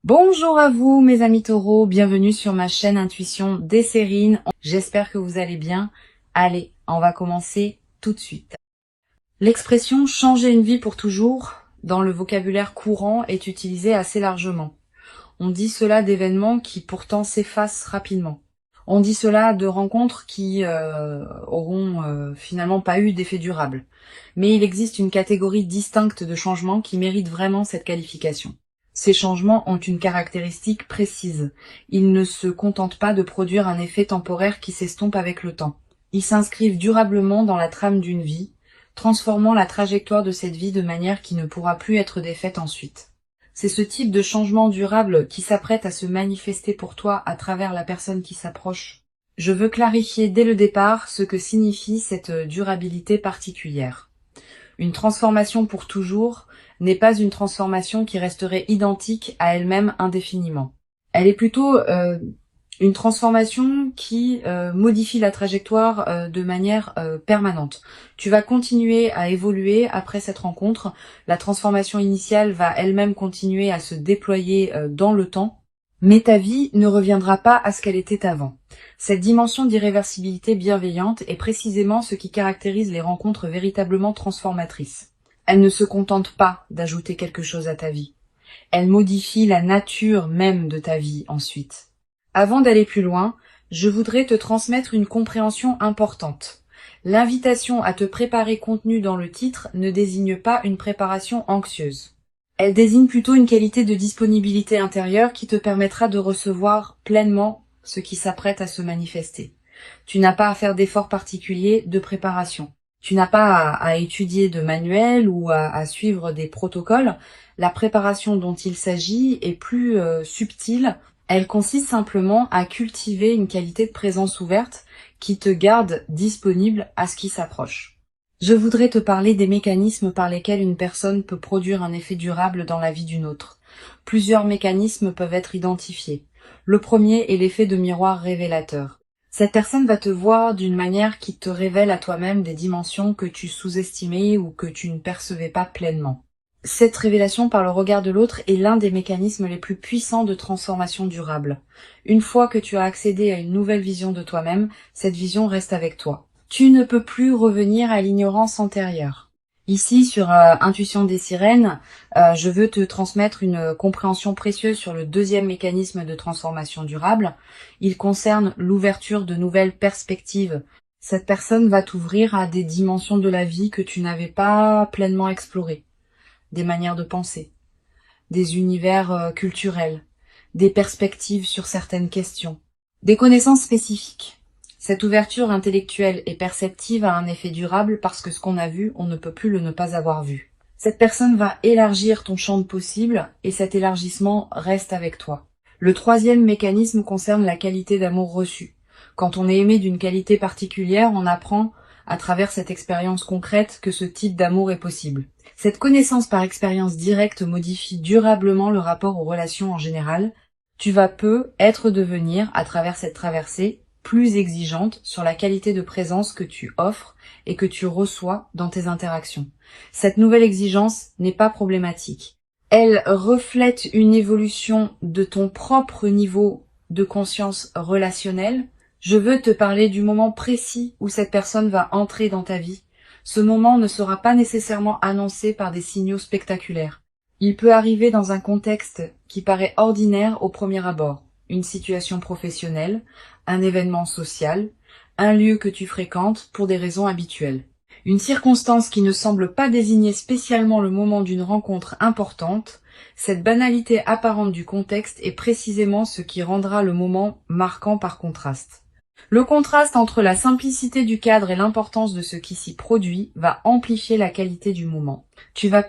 Bonjour à vous mes amis taureaux, bienvenue sur ma chaîne Intuition des Sérines. J'espère que vous allez bien. Allez, on va commencer tout de suite. L'expression changer une vie pour toujours dans le vocabulaire courant est utilisée assez largement. On dit cela d'événements qui pourtant s'effacent rapidement. On dit cela de rencontres qui auront finalement pas eu d'effet durable. Mais il existe une catégorie distincte de changements qui méritent vraiment cette qualification. Ces changements ont une caractéristique précise. Ils ne se contentent pas de produire un effet temporaire qui s'estompe avec le temps. Ils s'inscrivent durablement dans la trame d'une vie, transformant la trajectoire de cette vie de manière qui ne pourra plus être défaite ensuite. C'est ce type de changement durable qui s'apprête à se manifester pour toi à travers la personne qui s'approche. Je veux clarifier dès le départ ce que signifie cette durabilité particulière. Une transformation pour toujours n'est pas une transformation qui resterait identique à elle-même indéfiniment. Elle est plutôt une transformation qui modifie la trajectoire de manière permanente. Tu vas continuer à évoluer après cette rencontre. La transformation initiale va elle-même continuer à se déployer dans le temps, mais ta vie ne reviendra pas à ce qu'elle était avant. Cette dimension d'irréversibilité bienveillante est précisément ce qui caractérise les rencontres véritablement transformatrices. Elle ne se contente pas d'ajouter quelque chose à ta vie. Elle modifie la nature même de ta vie ensuite. Avant d'aller plus loin, je voudrais te transmettre une compréhension importante. L'invitation à te préparer contenue dans le titre ne désigne pas une préparation anxieuse. Elle désigne plutôt une qualité de disponibilité intérieure qui te permettra de recevoir pleinement ce qui s'apprête à se manifester. Tu n'as pas à faire d'efforts particuliers de préparation. Tu n'as pas à étudier de manuels ou à suivre des protocoles. La préparation dont il s'agit est plus subtile. Elle consiste simplement à cultiver une qualité de présence ouverte qui te garde disponible à ce qui s'approche. Je voudrais te parler des mécanismes par lesquels une personne peut produire un effet durable dans la vie d'une autre. Plusieurs mécanismes peuvent être identifiés. Le premier est l'effet de miroir révélateur. Cette personne va te voir d'une manière qui te révèle à toi-même des dimensions que tu sous-estimais ou que tu ne percevais pas pleinement. Cette révélation par le regard de l'autre est l'un des mécanismes les plus puissants de transformation durable. Une fois que tu as accédé à une nouvelle vision de toi-même, cette vision reste avec toi. Tu ne peux plus revenir à l'ignorance antérieure. Ici, sur Intuition des Sirènes, je veux te transmettre une compréhension précieuse sur le deuxième mécanisme de transformation durable. Il concerne l'ouverture de nouvelles perspectives. Cette personne va t'ouvrir à des dimensions de la vie que tu n'avais pas pleinement explorées. Des manières de penser, des univers culturels, des perspectives sur certaines questions, des connaissances spécifiques. Cette ouverture intellectuelle et perceptive a un effet durable parce que ce qu'on a vu, on ne peut plus le ne pas avoir vu. Cette personne va élargir ton champ de possibles et cet élargissement reste avec toi. Le troisième mécanisme concerne la qualité d'amour reçu. Quand on est aimé d'une qualité particulière, on apprend à travers cette expérience concrète que ce type d'amour est possible. Cette connaissance par expérience directe modifie durablement le rapport aux relations en général. Tu vas devenir, à travers cette traversée, plus exigeante sur la qualité de présence que tu offres et que tu reçois dans tes interactions. Cette nouvelle exigence n'est pas problématique. Elle reflète une évolution de ton propre niveau de conscience relationnelle. Je veux te parler du moment précis où cette personne va entrer dans ta vie. Ce moment ne sera pas nécessairement annoncé par des signaux spectaculaires. Il peut arriver dans un contexte qui paraît ordinaire au premier abord. Une situation professionnelle, un événement social, un lieu que tu fréquentes pour des raisons habituelles. Une circonstance qui ne semble pas désigner spécialement le moment d'une rencontre importante, cette banalité apparente du contexte est précisément ce qui rendra le moment marquant par contraste. Le contraste entre la simplicité du cadre et l'importance de ce qui s'y produit va amplifier la qualité du moment. Tu vas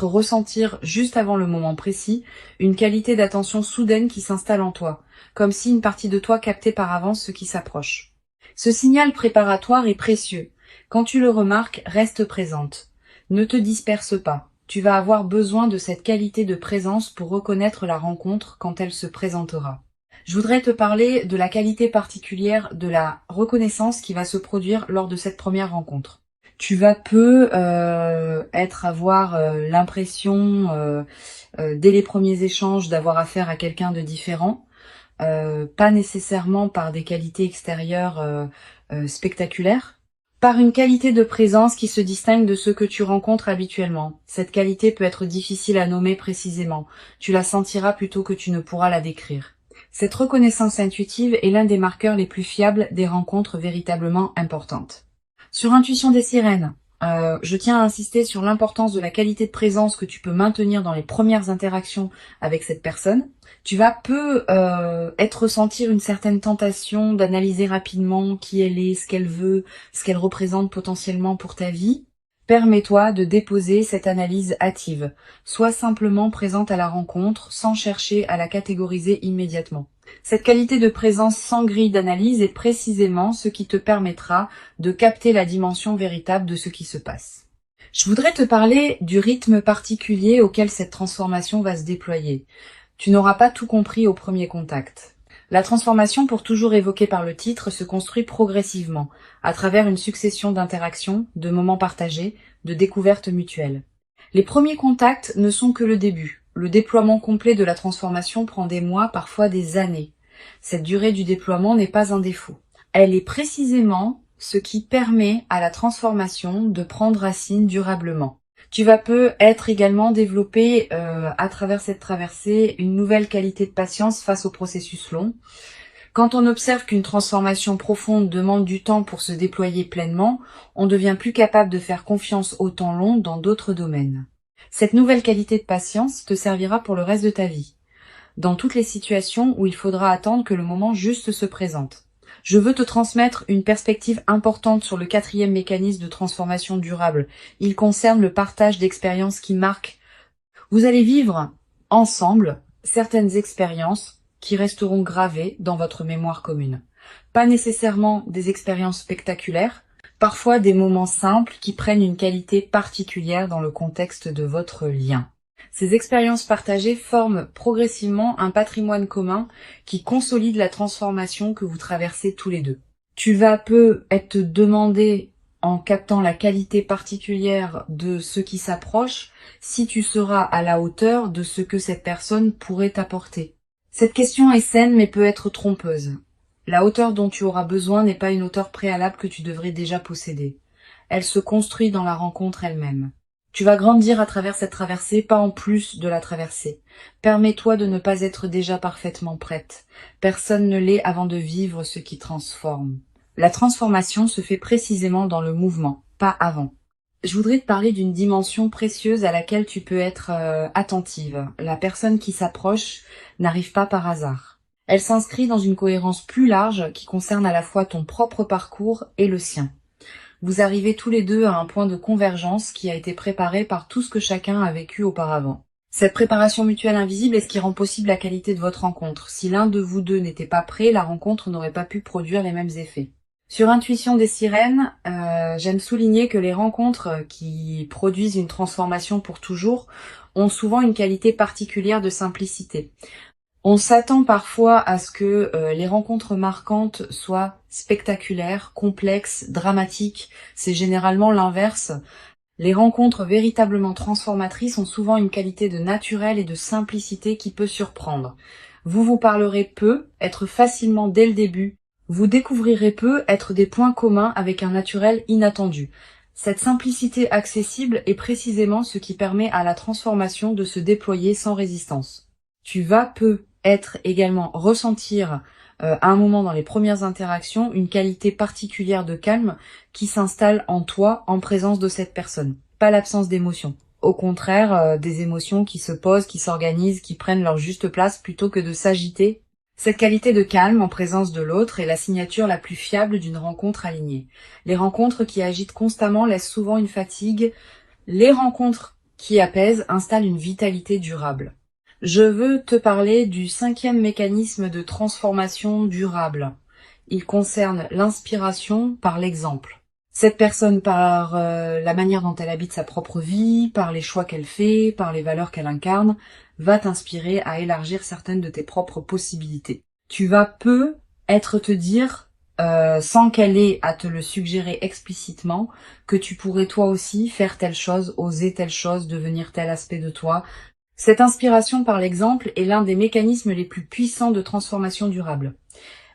ressentir juste avant le moment précis une qualité d'attention soudaine qui s'installe en toi, comme si une partie de toi captait par avance ce qui s'approche. Ce signal préparatoire est précieux. Quand tu le remarques, reste présente. Ne te disperse pas. Tu vas avoir besoin de cette qualité de présence pour reconnaître la rencontre quand elle se présentera. Je voudrais te parler de la qualité particulière de la reconnaissance qui va se produire lors de cette première rencontre. Tu vas peu avoir l'impression, dès les premiers échanges, d'avoir affaire à quelqu'un de différent, pas nécessairement par des qualités extérieures spectaculaires, par une qualité de présence qui se distingue de ceux que tu rencontres habituellement. Cette qualité peut être difficile à nommer précisément. Tu la sentiras plutôt que tu ne pourras la décrire. Cette reconnaissance intuitive est l'un des marqueurs les plus fiables des rencontres véritablement importantes. Sur Intuition des sirènes, je tiens à insister sur l'importance de la qualité de présence que tu peux maintenir dans les premières interactions avec cette personne. Tu vas ressentir une certaine tentation d'analyser rapidement qui elle est, ce qu'elle veut, ce qu'elle représente potentiellement pour ta vie. Permets-toi de déposer cette analyse hâtive. Sois simplement présente à la rencontre sans chercher à la catégoriser immédiatement. Cette qualité de présence sans grille d'analyse est précisément ce qui te permettra de capter la dimension véritable de ce qui se passe. Je voudrais te parler du rythme particulier auquel cette transformation va se déployer. Tu n'auras pas tout compris au premier contact. La transformation, pour toujours évoquée par le titre, se construit progressivement, à travers une succession d'interactions, de moments partagés, de découvertes mutuelles. Les premiers contacts ne sont que le début. Le déploiement complet de la transformation prend des mois, parfois des années. Cette durée du déploiement n'est pas un défaut. Elle est précisément ce qui permet à la transformation de prendre racine durablement. Tu vas être également développé à travers cette traversée une nouvelle qualité de patience face au processus long. Quand on observe qu'une transformation profonde demande du temps pour se déployer pleinement, on devient plus capable de faire confiance au temps long dans d'autres domaines. Cette nouvelle qualité de patience te servira pour le reste de ta vie, dans toutes les situations où il faudra attendre que le moment juste se présente. Je veux te transmettre une perspective importante sur le 4e mécanisme de transformation durable. Il concerne le partage d'expériences qui marquent. Vous allez vivre ensemble certaines expériences qui resteront gravées dans votre mémoire commune. Pas nécessairement des expériences spectaculaires, parfois des moments simples qui prennent une qualité particulière dans le contexte de votre lien. Ces expériences partagées forment progressivement un patrimoine commun qui consolide la transformation que vous traversez tous les deux. Tu vas être demandé, en captant la qualité particulière de ce qui s'approche, si tu seras à la hauteur de ce que cette personne pourrait t'apporter. Cette question est saine mais peut être trompeuse. La hauteur dont tu auras besoin n'est pas une hauteur préalable que tu devrais déjà posséder. Elle se construit dans la rencontre elle-même. Tu vas grandir à travers cette traversée, pas en plus de la traversée. Permets-toi de ne pas être déjà parfaitement prête. Personne ne l'est avant de vivre ce qui transforme. La transformation se fait précisément dans le mouvement, pas avant. Je voudrais te parler d'une dimension précieuse à laquelle tu peux être attentive. La personne qui s'approche n'arrive pas par hasard. Elle s'inscrit dans une cohérence plus large qui concerne à la fois ton propre parcours et le sien. Vous arrivez tous les deux à un point de convergence qui a été préparé par tout ce que chacun a vécu auparavant. Cette préparation mutuelle invisible est ce qui rend possible la qualité de votre rencontre. Si l'un de vous deux n'était pas prêt, la rencontre n'aurait pas pu produire les mêmes effets. Sur Intuition des sirènes, j'aime souligner que les rencontres qui produisent une transformation pour toujours ont souvent une qualité particulière de simplicité. On s'attend parfois à ce que les rencontres marquantes soient spectaculaires, complexes, dramatiques. C'est généralement l'inverse. Les rencontres véritablement transformatrices ont souvent une qualité de naturel et de simplicité qui peut surprendre. Vous vous parlerez peu, être facilement dès le début. Vous découvrirez peu, être des points communs avec un naturel inattendu. Cette simplicité accessible est précisément ce qui permet à la transformation de se déployer sans résistance. Tu vas être également ressentir à un moment dans les premières interactions une qualité particulière de calme qui s'installe en toi en présence de cette personne. Pas l'absence d'émotions. Au contraire, des émotions qui se posent, qui s'organisent, qui prennent leur juste place plutôt que de s'agiter. Cette qualité de calme en présence de l'autre est la signature la plus fiable d'une rencontre alignée. Les rencontres qui agitent constamment laissent souvent une fatigue. Les rencontres qui apaisent installent une vitalité durable. Je veux te parler du 5e mécanisme de transformation durable. Il concerne l'inspiration par l'exemple. Cette personne, par la manière dont elle habite sa propre vie, par les choix qu'elle fait, par les valeurs qu'elle incarne, va t'inspirer à élargir certaines de tes propres possibilités. Tu vas te dire sans qu'elle ait à te le suggérer explicitement, que tu pourrais toi aussi faire telle chose, oser telle chose, devenir tel aspect de toi. Cette inspiration par l'exemple est l'un des mécanismes les plus puissants de transformation durable.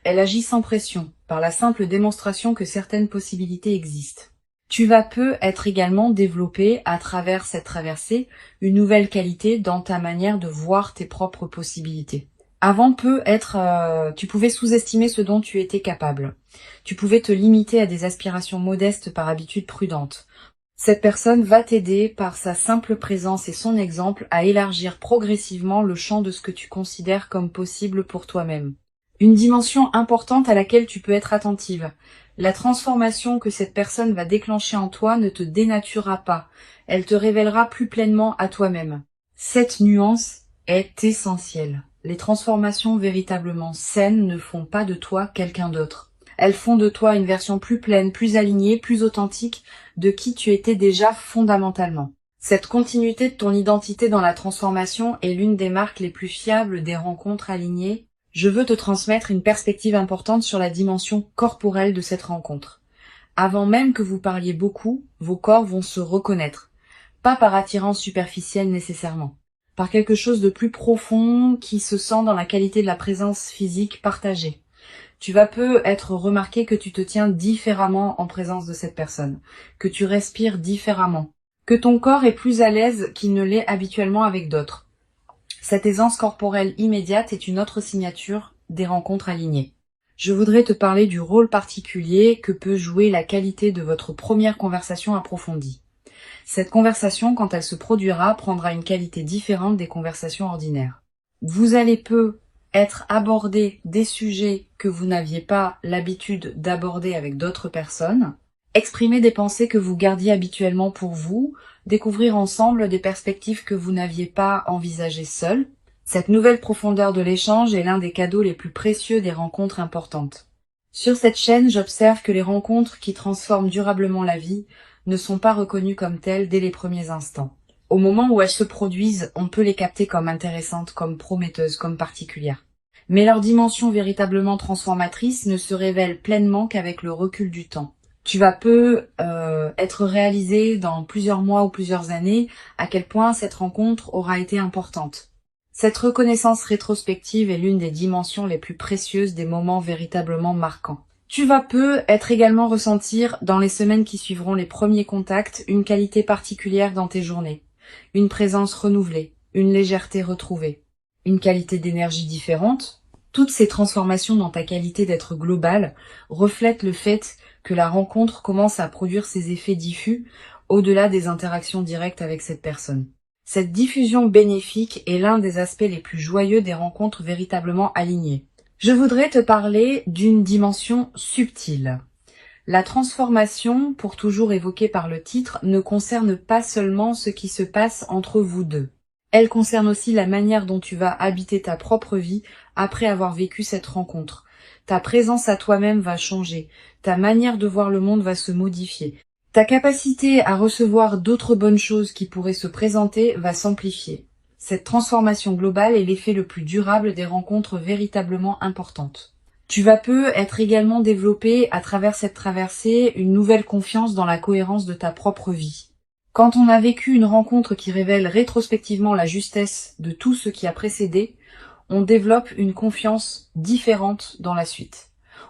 Elle agit sans pression, par la simple démonstration que certaines possibilités existent. Tu vas peu être également développé, à travers cette traversée, une nouvelle qualité dans ta manière de voir tes propres possibilités. Avant tu pouvais sous-estimer ce dont tu étais capable. Tu pouvais te limiter à des aspirations modestes par habitude prudente. Cette personne va t'aider par sa simple présence et son exemple à élargir progressivement le champ de ce que tu considères comme possible pour toi-même. Une dimension importante à laquelle tu peux être attentive. La transformation que cette personne va déclencher en toi ne te dénaturera pas. Elle te révélera plus pleinement à toi-même. Cette nuance est essentielle. Les transformations véritablement saines ne font pas de toi quelqu'un d'autre. Elles font de toi une version plus pleine, plus alignée, plus authentique de qui tu étais déjà fondamentalement. Cette continuité de ton identité dans la transformation est l'une des marques les plus fiables des rencontres alignées. Je veux te transmettre une perspective importante sur la dimension corporelle de cette rencontre. Avant même que vous parliez beaucoup, vos corps vont se reconnaître. Pas par attirance superficielle nécessairement. Par quelque chose de plus profond qui se sent dans la qualité de la présence physique partagée. Tu vas peu être remarqué que tu te tiens différemment en présence de cette personne, que tu respires différemment, que ton corps est plus à l'aise qu'il ne l'est habituellement avec d'autres. Cette aisance corporelle immédiate est une autre signature des rencontres alignées. Je voudrais te parler du rôle particulier que peut jouer la qualité de votre première conversation approfondie. Cette conversation, quand elle se produira, prendra une qualité différente des conversations ordinaires. Vous allez peu être abordé des sujets que vous n'aviez pas l'habitude d'aborder avec d'autres personnes, exprimer des pensées que vous gardiez habituellement pour vous, découvrir ensemble des perspectives que vous n'aviez pas envisagées seul. Cette nouvelle profondeur de l'échange est l'un des cadeaux les plus précieux des rencontres importantes. Sur cette chaîne, j'observe que les rencontres qui transforment durablement la vie ne sont pas reconnues comme telles dès les premiers instants. Au moment où elles se produisent, on peut les capter comme intéressantes, comme prometteuses, comme particulières. Mais leur dimension véritablement transformatrice ne se révèle pleinement qu'avec le recul du temps. Tu vas peu être réalisé dans plusieurs mois ou plusieurs années à quel point cette rencontre aura été importante. Cette reconnaissance rétrospective est l'une des dimensions les plus précieuses des moments véritablement marquants. Tu vas peu être également ressentir dans les semaines qui suivront les premiers contacts une qualité particulière dans tes journées, une présence renouvelée, une légèreté retrouvée, une qualité d'énergie différente. Toutes ces transformations dans ta qualité d'être global reflètent le fait que la rencontre commence à produire ses effets diffus au-delà des interactions directes avec cette personne. Cette diffusion bénéfique est l'un des aspects les plus joyeux des rencontres véritablement alignées. Je voudrais te parler d'une dimension subtile. La transformation, pour toujours évoquée par le titre, ne concerne pas seulement ce qui se passe entre vous deux. Elle concerne aussi la manière dont tu vas habiter ta propre vie après avoir vécu cette rencontre. Ta présence à toi-même va changer, ta manière de voir le monde va se modifier. Ta capacité à recevoir d'autres bonnes choses qui pourraient se présenter va s'amplifier. Cette transformation globale est l'effet le plus durable des rencontres véritablement importantes. Tu vas peu être également développé à travers cette traversée une nouvelle confiance dans la cohérence de ta propre vie. Quand on a vécu une rencontre qui révèle rétrospectivement la justesse de tout ce qui a précédé, on développe une confiance différente dans la suite.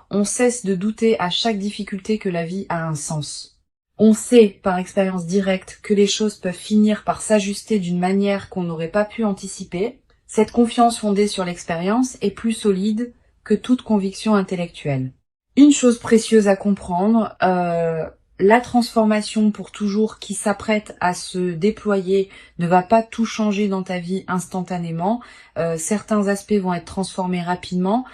On cesse de douter à chaque difficulté que la vie a un sens. On sait, par expérience directe, que les choses peuvent finir par s'ajuster d'une manière qu'on n'aurait pas pu anticiper. Cette confiance fondée sur l'expérience est plus solide que toute conviction intellectuelle. Une chose précieuse à comprendre, la transformation pour toujours qui s'apprête à se déployer ne va pas tout changer dans ta vie instantanément. Certains aspects vont être transformés rapidement,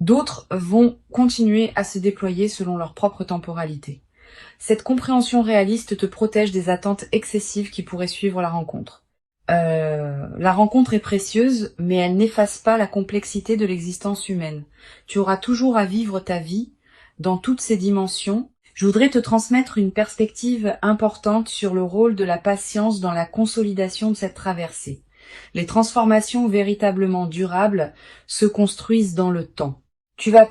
d'autres vont continuer à se déployer selon leur propre temporalité. Cette compréhension réaliste te protège des attentes excessives qui pourraient suivre la rencontre. La rencontre est précieuse, mais elle n'efface pas la complexité de l'existence humaine. Tu auras toujours à vivre ta vie dans toutes ses dimensions. Je voudrais te transmettre une perspective importante sur le rôle de la patience dans la consolidation de cette traversée. Les transformations véritablement durables se construisent dans le temps. Tu vas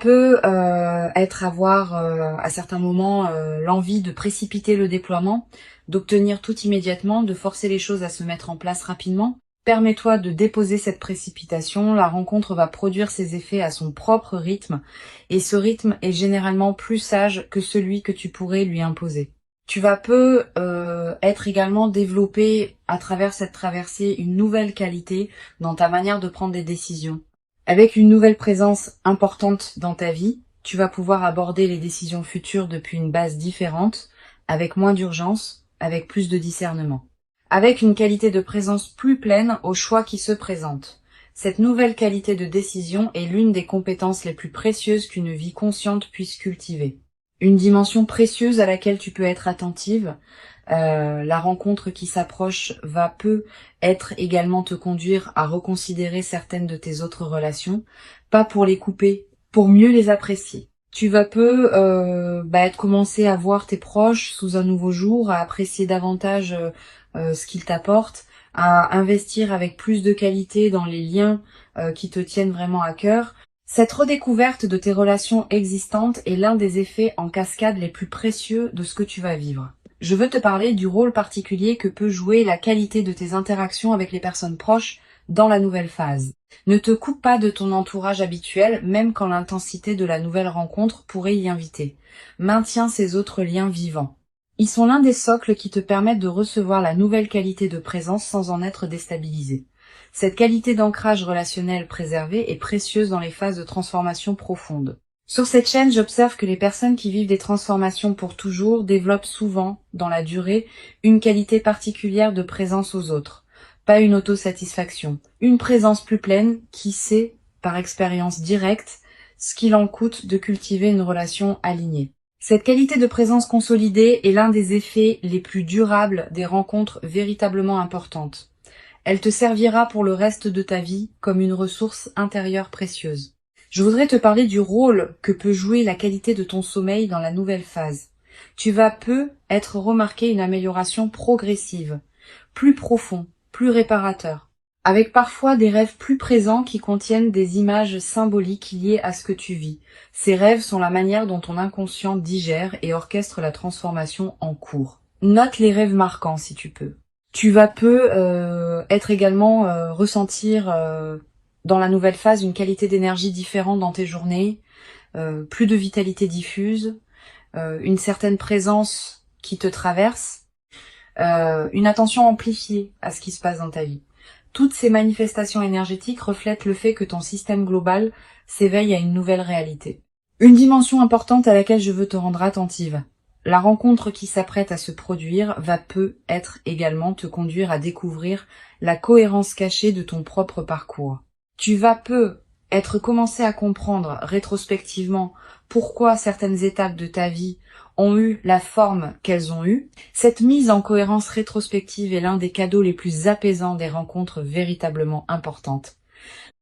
avoir à certains moments l'envie de précipiter le déploiement, d'obtenir tout immédiatement, de forcer les choses à se mettre en place rapidement. Permets-toi de déposer cette précipitation, la rencontre va produire ses effets à son propre rythme, et ce rythme est généralement plus sage que celui que tu pourrais lui imposer. Tu vas être également développé à travers cette traversée une nouvelle qualité dans ta manière de prendre des décisions. Avec une nouvelle présence importante dans ta vie, tu vas pouvoir aborder les décisions futures depuis une base différente, avec moins d'urgence, avec plus de discernement. Avec une qualité de présence plus pleine aux choix qui se présentent. Cette nouvelle qualité de décision est l'une des compétences les plus précieuses qu'une vie consciente puisse cultiver. Une dimension précieuse à laquelle tu peux être attentive. La rencontre qui s'approche être également te conduire à reconsidérer certaines de tes autres relations, pas pour les couper, pour mieux les apprécier. Tu vas commencer à voir tes proches sous un nouveau jour, à apprécier davantage ce qu'ils t'apportent, à investir avec plus de qualité dans les liens qui te tiennent vraiment à cœur. Cette redécouverte de tes relations existantes est l'un des effets en cascade les plus précieux de ce que tu vas vivre. Je veux te parler du rôle particulier que peut jouer la qualité de tes interactions avec les personnes proches dans la nouvelle phase. Ne te coupe pas de ton entourage habituel, même quand l'intensité de la nouvelle rencontre pourrait y inviter. Maintiens ces autres liens vivants. Ils sont l'un des socles qui te permettent de recevoir la nouvelle qualité de présence sans en être déstabilisé. Cette qualité d'ancrage relationnel préservé est précieuse dans les phases de transformation profonde. Sur cette chaîne, j'observe que les personnes qui vivent des transformations pour toujours développent souvent, dans la durée, une qualité particulière de présence aux autres. Pas une autosatisfaction, une présence plus pleine qui sait, par expérience directe, ce qu'il en coûte de cultiver une relation alignée. Cette qualité de présence consolidée est l'un des effets les plus durables des rencontres véritablement importantes. Elle te servira pour le reste de ta vie comme une ressource intérieure précieuse. Je voudrais te parler du rôle que peut jouer la qualité de ton sommeil dans la nouvelle phase. Tu vas être remarqué une amélioration progressive, plus profond, plus réparateur, avec parfois des rêves plus présents qui contiennent des images symboliques liées à ce que tu vis. Ces rêves sont la manière dont ton inconscient digère et orchestre la transformation en cours. Note les rêves marquants si tu peux. Tu vas être également ressentir dans la nouvelle phase une qualité d'énergie différente dans tes journées, plus de vitalité diffuse, une certaine présence qui te traverse, une attention amplifiée à ce qui se passe dans ta vie. Toutes ces manifestations énergétiques reflètent le fait que ton système global s'éveille à une nouvelle réalité. Une dimension importante à laquelle je veux te rendre attentive. La rencontre qui s'apprête à se produire va être également te conduire à découvrir la cohérence cachée de ton propre parcours. Tu vas être commencé à comprendre rétrospectivement pourquoi certaines étapes de ta vie ont eu la forme qu'elles ont eue. Cette mise en cohérence rétrospective est l'un des cadeaux les plus apaisants des rencontres véritablement importantes.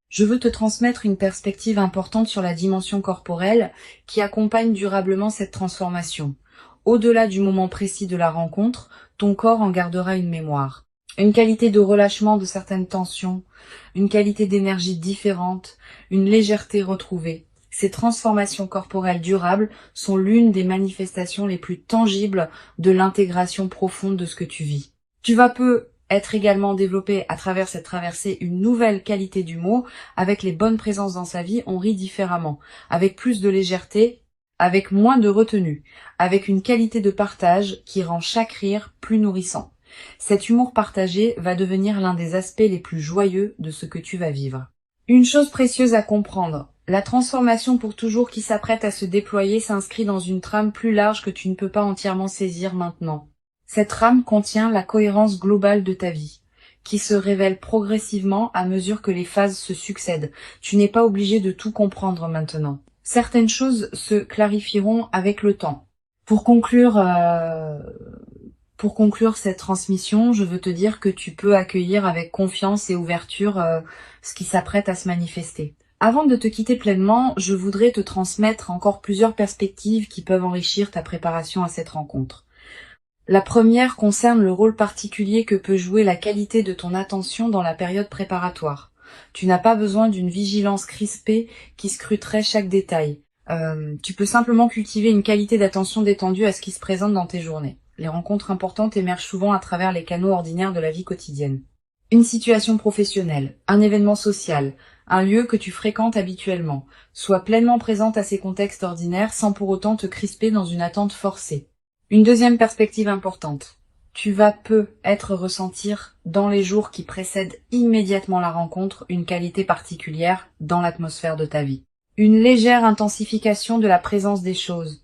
Je veux te transmettre une perspective importante sur la dimension corporelle qui accompagne durablement cette transformation. Au-delà du moment précis de la rencontre, ton corps en gardera une mémoire. Une qualité de relâchement de certaines tensions, une qualité d'énergie différente, une légèreté retrouvée. Ces transformations corporelles durables sont l'une des manifestations les plus tangibles de l'intégration profonde de ce que tu vis. Tu vas être également développé à travers cette traversée une nouvelle qualité d'humour. Avec les bonnes présences dans sa vie, on rit différemment, avec plus de légèreté, avec moins de retenue, avec une qualité de partage qui rend chaque rire plus nourrissant. Cet humour partagé va devenir l'un des aspects les plus joyeux de ce que tu vas vivre. Une chose précieuse à comprendre, la transformation pour toujours qui s'apprête à se déployer s'inscrit dans une trame plus large que tu ne peux pas entièrement saisir maintenant. Cette trame contient la cohérence globale de ta vie, qui se révèle progressivement à mesure que les phases se succèdent. Tu n'es pas obligé de tout comprendre maintenant. Certaines choses se clarifieront avec le temps. Pour conclure cette transmission, je veux te dire que tu peux accueillir avec confiance et ouverture ce qui s'apprête à se manifester. Avant de te quitter pleinement, je voudrais te transmettre encore plusieurs perspectives qui peuvent enrichir ta préparation à cette rencontre. La première concerne le rôle particulier que peut jouer la qualité de ton attention dans la période préparatoire. Tu n'as pas besoin d'une vigilance crispée qui scruterait chaque détail. Tu peux simplement cultiver une qualité d'attention détendue à ce qui se présente dans tes journées. Les rencontres importantes émergent souvent à travers les canaux ordinaires de la vie quotidienne. Une situation professionnelle, un événement social, un lieu que tu fréquentes habituellement. Sois pleinement présente à ces contextes ordinaires sans pour autant te crisper dans une attente forcée. Une deuxième perspective importante. Tu vas peut-être ressentir dans les jours qui précèdent immédiatement la rencontre une qualité particulière dans l'atmosphère de ta vie. Une légère intensification de la présence des choses.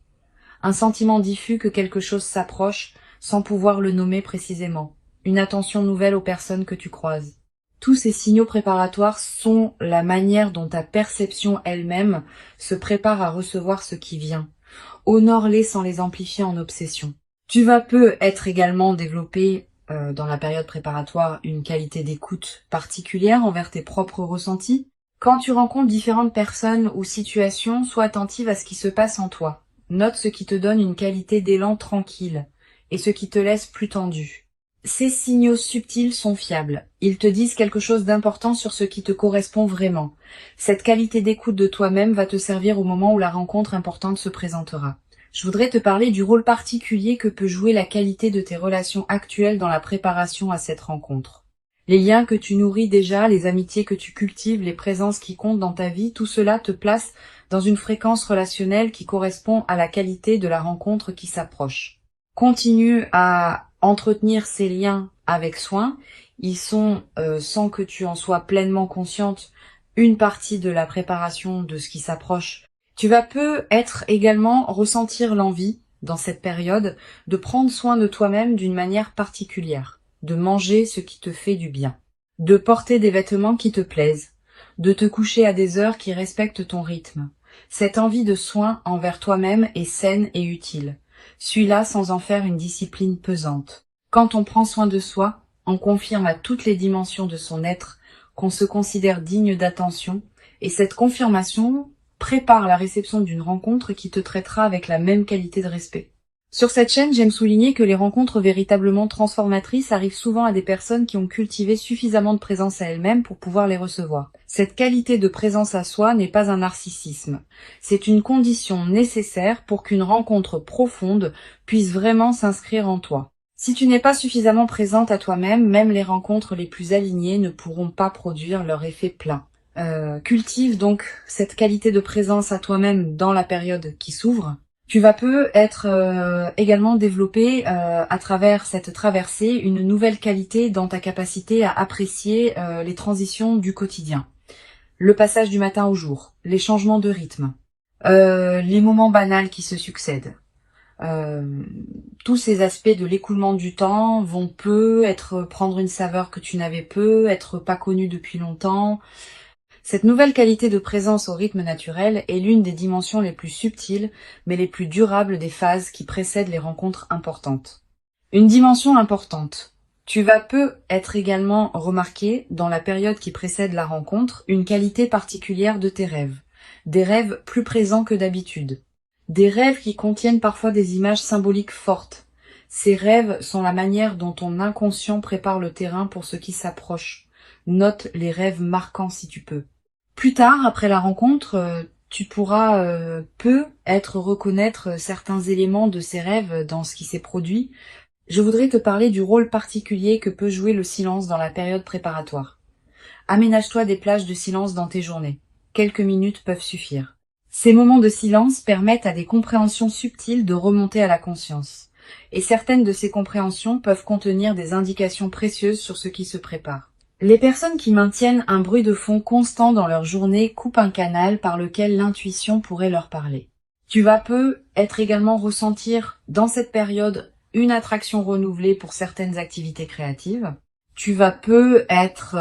Un sentiment diffus que quelque chose s'approche sans pouvoir le nommer précisément. Une attention nouvelle aux personnes que tu croises. Tous ces signaux préparatoires sont la manière dont ta perception elle-même se prépare à recevoir ce qui vient. Honore-les sans les amplifier en obsession. Tu vas peut-être également développer dans la période préparatoire une qualité d'écoute particulière envers tes propres ressentis. Quand tu rencontres différentes personnes ou situations, sois attentive à ce qui se passe en toi. Note ce qui te donne une qualité d'élan tranquille et ce qui te laisse plus tendu. Ces signaux subtils sont fiables. Ils te disent quelque chose d'important sur ce qui te correspond vraiment. Cette qualité d'écoute de toi-même va te servir au moment où la rencontre importante se présentera. Je voudrais te parler du rôle particulier que peut jouer la qualité de tes relations actuelles dans la préparation à cette rencontre. Les liens que tu nourris déjà, les amitiés que tu cultives, les présences qui comptent dans ta vie, tout cela te place dans une fréquence relationnelle qui correspond à la qualité de la rencontre qui s'approche. Continue à entretenir ces liens avec soin. Ils sont, sans que tu en sois pleinement consciente, une partie de la préparation de ce qui s'approche. Tu vas peut-être également ressentir l'envie, dans cette période, de prendre soin de toi-même d'une manière particulière. De manger ce qui te fait du bien, de porter des vêtements qui te plaisent, de te coucher à des heures qui respectent ton rythme. Cette envie de soin envers toi-même est saine et utile. Suis-la sans en faire une discipline pesante. Quand on prend soin de soi, on confirme à toutes les dimensions de son être qu'on se considère digne d'attention, et cette confirmation prépare la réception d'une rencontre qui te traitera avec la même qualité de respect. Sur cette chaîne, j'aime souligner que les rencontres véritablement transformatrices arrivent souvent à des personnes qui ont cultivé suffisamment de présence à elles-mêmes pour pouvoir les recevoir. Cette qualité de présence à soi n'est pas un narcissisme. C'est une condition nécessaire pour qu'une rencontre profonde puisse vraiment s'inscrire en toi. Si tu n'es pas suffisamment présente à toi-même, même les rencontres les plus alignées ne pourront pas produire leur effet plein. Cultive donc cette qualité de présence à toi-même dans la période qui s'ouvre. Tu vas peut-être également développer à travers cette traversée une nouvelle qualité dans ta capacité à apprécier les transitions du quotidien. Le passage du matin au jour, les changements de rythme, les moments banals qui se succèdent. Tous ces aspects de l'écoulement du temps vont prendre une saveur que tu n'avais être pas connue depuis longtemps. Cette nouvelle qualité de présence au rythme naturel est l'une des dimensions les plus subtiles, mais les plus durables des phases qui précèdent les rencontres importantes. Une dimension importante. Tu vas peut-être également remarquer, dans la période qui précède la rencontre, une qualité particulière de tes rêves. Des rêves plus présents que d'habitude. Des rêves qui contiennent parfois des images symboliques fortes. Ces rêves sont la manière dont ton inconscient prépare le terrain pour ce qui s'approche. Note les rêves marquants si tu peux. Plus tard, après la rencontre, tu pourras peut-être reconnaître certains éléments de ces rêves dans ce qui s'est produit. Je voudrais te parler du rôle particulier que peut jouer le silence dans la période préparatoire. Aménage-toi des plages de silence dans tes journées. Quelques minutes peuvent suffire. Ces moments de silence permettent à des compréhensions subtiles de remonter à la conscience. Et certaines de ces compréhensions peuvent contenir des indications précieuses sur ce qui se prépare. Les personnes qui maintiennent un bruit de fond constant dans leur journée coupent un canal par lequel l'intuition pourrait leur parler. Tu vas peut-être également ressentir dans cette période une attraction renouvelée pour certaines activités créatives. Tu vas peut-être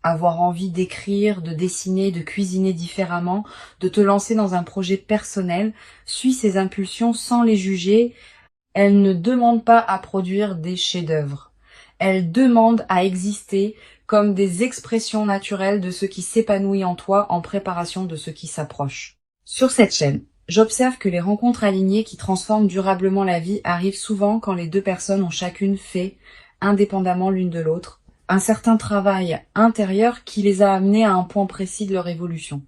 avoir envie d'écrire, de dessiner, de cuisiner différemment, de te lancer dans un projet personnel. Suis ces impulsions sans les juger. Elles ne demandent pas à produire des chefs-d'œuvre. Elles demandent à exister comme des expressions naturelles de ce qui s'épanouit en toi en préparation de ce qui s'approche. Sur cette chaîne, j'observe que les rencontres alignées qui transforment durablement la vie arrivent souvent quand les deux personnes ont chacune fait, indépendamment l'une de l'autre, un certain travail intérieur qui les a amenés à un point précis de leur évolution.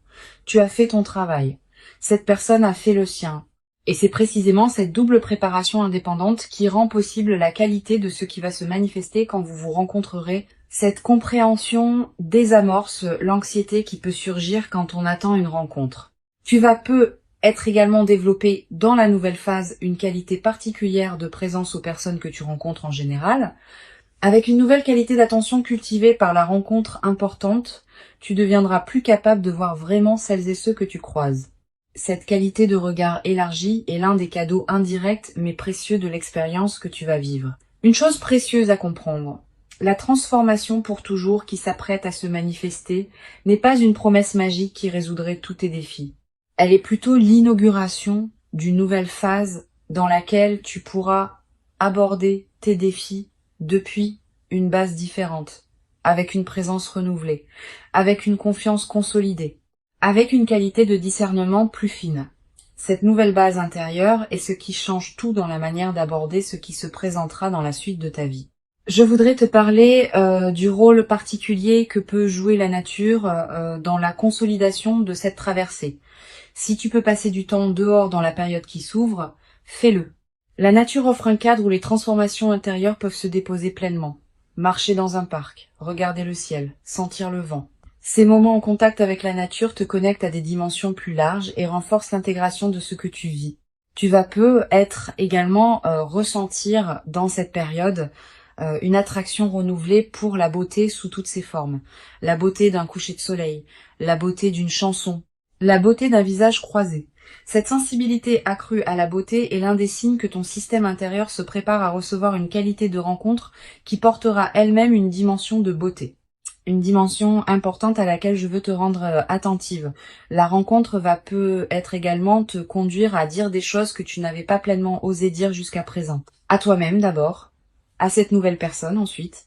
Tu as fait ton travail. Cette personne a fait le sien. Et c'est précisément cette double préparation indépendante qui rend possible la qualité de ce qui va se manifester quand vous vous rencontrerez. Cette compréhension désamorce l'anxiété qui peut surgir quand on attend une rencontre. Tu vas peu être également développé dans la nouvelle phase une qualité particulière de présence aux personnes que tu rencontres en général. Avec une nouvelle qualité d'attention cultivée par la rencontre importante, tu deviendras plus capable de voir vraiment celles et ceux que tu croises. Cette qualité de regard élargi est l'un des cadeaux indirects mais précieux de l'expérience que tu vas vivre. Une chose précieuse à comprendre. La transformation pour toujours qui s'apprête à se manifester n'est pas une promesse magique qui résoudrait tous tes défis. Elle est plutôt l'inauguration d'une nouvelle phase dans laquelle tu pourras aborder tes défis depuis une base différente, avec une présence renouvelée, avec une confiance consolidée, avec une qualité de discernement plus fine. Cette nouvelle base intérieure est ce qui change tout dans la manière d'aborder ce qui se présentera dans la suite de ta vie. Je voudrais te parler du rôle particulier que peut jouer la nature dans la consolidation de cette traversée. Si tu peux passer du temps dehors dans la période qui s'ouvre, fais-le. La nature offre un cadre où les transformations intérieures peuvent se déposer pleinement. Marcher dans un parc, regarder le ciel, sentir le vent. Ces moments en contact avec la nature te connectent à des dimensions plus larges et renforcent l'intégration de ce que tu vis. Tu vas peu être également ressentir dans cette période une attraction renouvelée pour la beauté sous toutes ses formes. La beauté d'un coucher de soleil, la beauté d'une chanson, la beauté d'un visage croisé. Cette sensibilité accrue à la beauté est l'un des signes que ton système intérieur se prépare à recevoir une qualité de rencontre qui portera elle-même une dimension de beauté. Une dimension importante à laquelle je veux te rendre attentive. La rencontre va peut être également te conduire à dire des choses que tu n'avais pas pleinement osé dire jusqu'à présent. À toi-même d'abord, à cette nouvelle personne ensuite,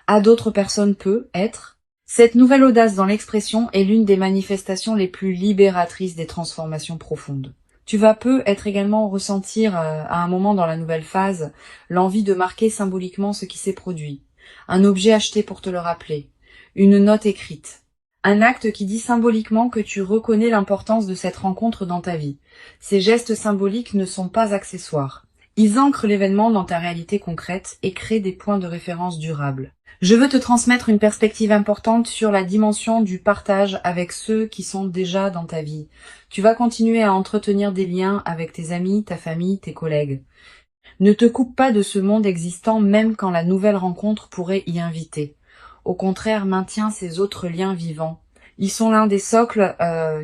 à d'autres personnes peut-être. Cette nouvelle audace dans l'expression est l'une des manifestations les plus libératrices des transformations profondes. Tu vas peu être également ressentir à un moment dans la nouvelle phase l'envie de marquer symboliquement ce qui s'est produit. Un objet acheté pour te le rappeler. Une note écrite. Un acte qui dit symboliquement que tu reconnais l'importance de cette rencontre dans ta vie. Ces gestes symboliques ne sont pas accessoires. Ils ancrent l'événement dans ta réalité concrète et créent des points de référence durables. Je veux te transmettre une perspective importante sur la dimension du partage avec ceux qui sont déjà dans ta vie. Tu vas continuer à entretenir des liens avec tes amis, ta famille, tes collègues. Ne te coupe pas de ce monde existant même quand la nouvelle rencontre pourrait y inviter. Au contraire, maintiens ces autres liens vivants. Ils sont l'un des socles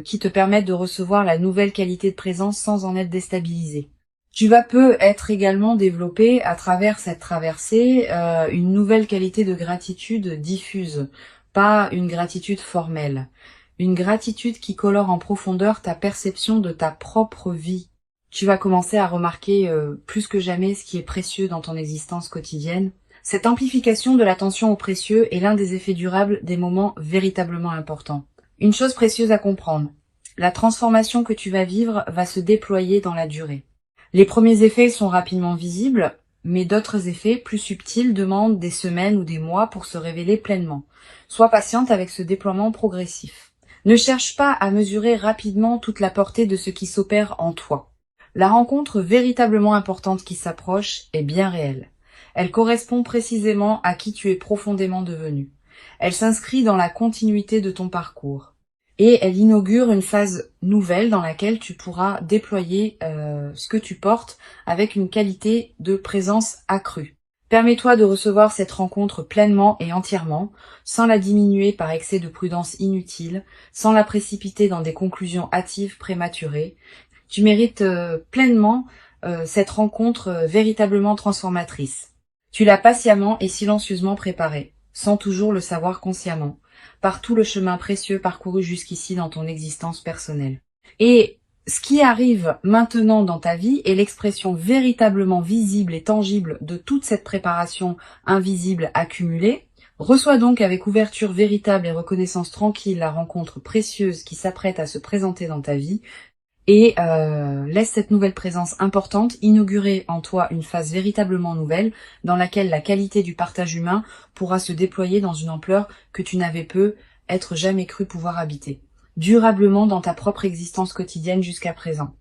qui te permettent de recevoir la nouvelle qualité de présence sans en être déstabilisé. Tu vas peu être également développé à travers cette traversée une nouvelle qualité de gratitude diffuse, pas une gratitude formelle. Une gratitude qui colore en profondeur ta perception de ta propre vie. Tu vas commencer à remarquer plus que jamais ce qui est précieux dans ton existence quotidienne. Cette amplification de l'attention au précieux est l'un des effets durables des moments véritablement importants. Une chose précieuse à comprendre, la transformation que tu vas vivre va se déployer dans la durée. Les premiers effets sont rapidement visibles, mais d'autres effets plus subtils demandent des semaines ou des mois pour se révéler pleinement. Sois patiente avec ce déploiement progressif. Ne cherche pas à mesurer rapidement toute la portée de ce qui s'opère en toi. La rencontre véritablement importante qui s'approche est bien réelle. Elle correspond précisément à qui tu es profondément devenu. Elle s'inscrit dans la continuité de ton parcours. Et elle inaugure une phase nouvelle dans laquelle tu pourras déployer ce que tu portes avec une qualité de présence accrue. Permets-toi de recevoir cette rencontre pleinement et entièrement, sans la diminuer par excès de prudence inutile, sans la précipiter dans des conclusions hâtives prématurées. Tu mérites pleinement cette rencontre véritablement transformatrice. Tu l'as patiemment et silencieusement préparée, sans toujours le savoir consciemment, par tout le chemin précieux parcouru jusqu'ici dans ton existence personnelle. Et ce qui arrive maintenant dans ta vie est l'expression véritablement visible et tangible de toute cette préparation invisible accumulée. Reçois donc avec ouverture véritable et reconnaissance tranquille la rencontre précieuse qui s'apprête à se présenter dans ta vie et laisse cette nouvelle présence importante inaugurer en toi une phase véritablement nouvelle dans laquelle la qualité du partage humain pourra se déployer dans une ampleur que tu n'avais peut-être jamais cru pouvoir habiter, durablement dans ta propre existence quotidienne jusqu'à présent.